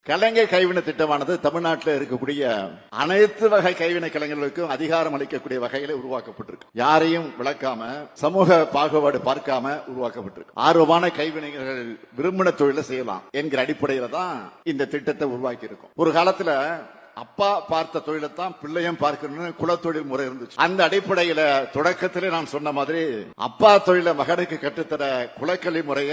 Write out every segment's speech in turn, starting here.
கலைஞர் கைவினை திட்டமானது தமிழ்நாட்டில் இருக்கக்கூடிய அனைத்து வகை கைவினை கலைஞர்களுக்கும் அதிகாரம் அளிக்கக்கூடிய வகையில உருவாக்கப்பட்டிருக்கு. யாரையும் விளக்காம, சமூக பாகுபாடு பார்க்காம உருவாக்கப்பட்டிருக்கு. ஆர்வமான கைவினைஞர்கள் விரும்பின தொழிலை செய்யலாம் என்கிற அடிப்படையில தான் இந்த திட்டத்தை உருவாக்கி இருக்கும். ஒரு காலத்துல அப்பா பார்த்த தொழிலைத்தான் பிள்ளையும் பார்க்கணும்னு குலத்தொழில் முறை இருந்துச்சு. அந்த அடிப்படையில தொடக்கத்திலே நான் சொன்ன மாதிரி அப்பா தொழிலை மகனுக்கு கட்டுத்தர குலக்கல்வி முறைய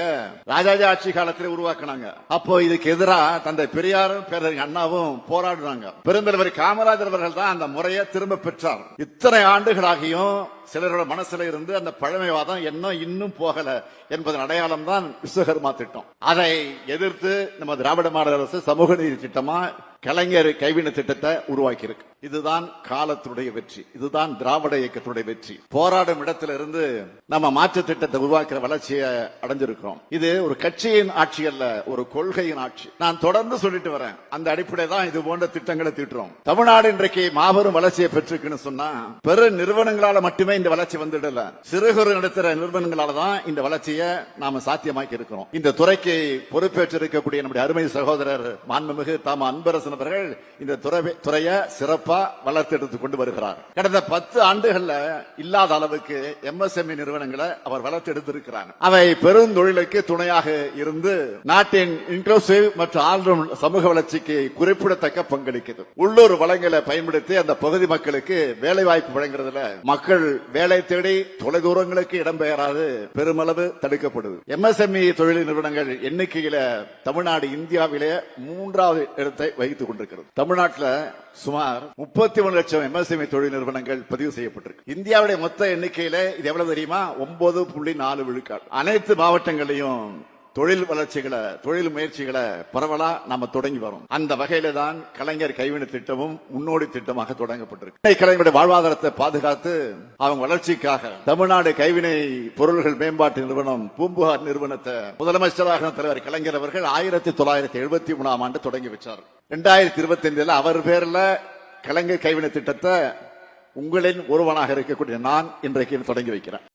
ராஜாஜி ஆட்சி காலத்திலே உருவாக்குனாங்க. அப்போ இதுக்கு எதிராக தந்தை பெரியாரும் பேரறிஞர் அண்ணாவும் போராடுறாங்க. பெருந்தலைவர் காமராஜர் அவர்கள் தான் அந்த முறையை திரும்ப பெற்றார். இத்தனை ஆண்டுகளாகியும் சிலரோட மனசுல இருந்து அந்த பழமைவாதம் இன்னும் போகல என்பதன் அடையாளம் தான் விஸ்வகர்மா திட்டம். அதை எதிர்த்து நம்ம திராவிட மாடல் அரசு சமூக நீதி திட்டமா கலைஞர் கைவினை திட்டத்தை உருவாக்கி இருக்கு. இதுதான் காலத்துடைய வெற்றி, இதுதான் திராவிட இயக்கத்துடைய வெற்றி. போராடும் இடத்துல இருந்து நம்ம மாற்று திட்டத்தை உருவாக்குற வளர்ச்சியை அடைஞ்சிருக்கிறோம். இது ஒரு கட்சியின் ஆட்சி அல்ல, ஒரு கொள்கையின் ஆட்சி. நான் தொடர்ந்து சொல்லிட்டு வரேன். அந்த அடிப்படை தான் இது போன்ற திட்டங்களை தீட்டுறோம். தமிழ்நாடு இன்றைக்கு மாபெரும் வளர்ச்சியை பெற்றிருக்குன்னு சொன்னா பெரு நிறுவனங்களால மட்டுமே இந்த வளர்ச்சி வந்துடல, சிறு குறு நடத்துற நிறுவனங்களால தான் இந்த வளர்ச்சியை நாம சாத்தியமாக்கி இருக்கிறோம். இந்த துறைக்கு பொறுப்பேற்றிருக்கக்கூடிய நம்முடைய அருமை சகோதரர் மாண்புமிகு தாம அன்பரசன் அவர்கள் இந்த துறையை சிறப்பா வளர்த்தெடுத்து கொண்டு வருகிறார். கடந்த 10 ஆண்டுகள்ல இல்லாத அளவுக்கு MSME நிறுவனங்களை அவர் வளர்த்தெடுத்திருக்கிறார். அவை பெருந்தொழிலுக்கு துணையாக இருந்து நாட்டின் இன்க்ளூசிவ் மற்றும் ஆல்ரவுண்ட் சமூக வளர்ச்சிக்கு குறிப்பிடத்தக்க பங்களிக்கிறது. உள்ளூர் வளங்களை பயன்படுத்தி அந்த பகுதி மக்களுக்கு வேலை வாய்ப்பு வழங்குறதுல மக்கள் வேலை தேடி தொலைதூரங்களுக்கு இடம்பெயராது பெருமளவு தடுக்கப்படுது. MSME தொழில் நிறுவனங்கள் எண்ணிக்கையில தமிழ்நாடு இந்தியாவிலே 3வது இடத்தை வகித்துக் கொண்டிருக்கிறது. தமிழ்நாட்டில் சுமார் 31 லட்சம் MSME தொழில் நிறுவனங்கள் பதிவு செய்யப்பட்டிருக்கு. இந்தியாவுடைய மொத்த எண்ணிக்கையில இது எவ்வளவு தெரியுமா? 9.4 விழுக்காடு. அனைத்து மாவட்டங்களையும் தொழில் வளர்ச்சிகளை, தொழில் முயற்சிகளை பரவலா நாம தொடங்கி வரோம். அந்த வகையில தான் கலைஞர் கைவினை திட்டமும் முன்னோடி திட்டமாக தொடங்கப்பட்டிருக்கு. கலைஞருடைய வாழ்வாதாரத்தை பாதுகாத்து அவங்க வளர்ச்சிக்காக தமிழ்நாடு கைவினை பொருள்கள் மேம்பாட்டு நிறுவனம் பூம்புகார் நிறுவனத்தை முதலமைச்சராக தலைவர் கலைஞர் அவர்கள் 1973ஆம் ஆண்டு தொடங்கி வச்சார். 2025 அவர் பேர்ல கலைஞர் கைவினை திட்டத்தை உங்களின் ஒருவனாக இருக்கக்கூடிய நான் இன்றைக்கு தொடங்கி வைக்கிறேன்.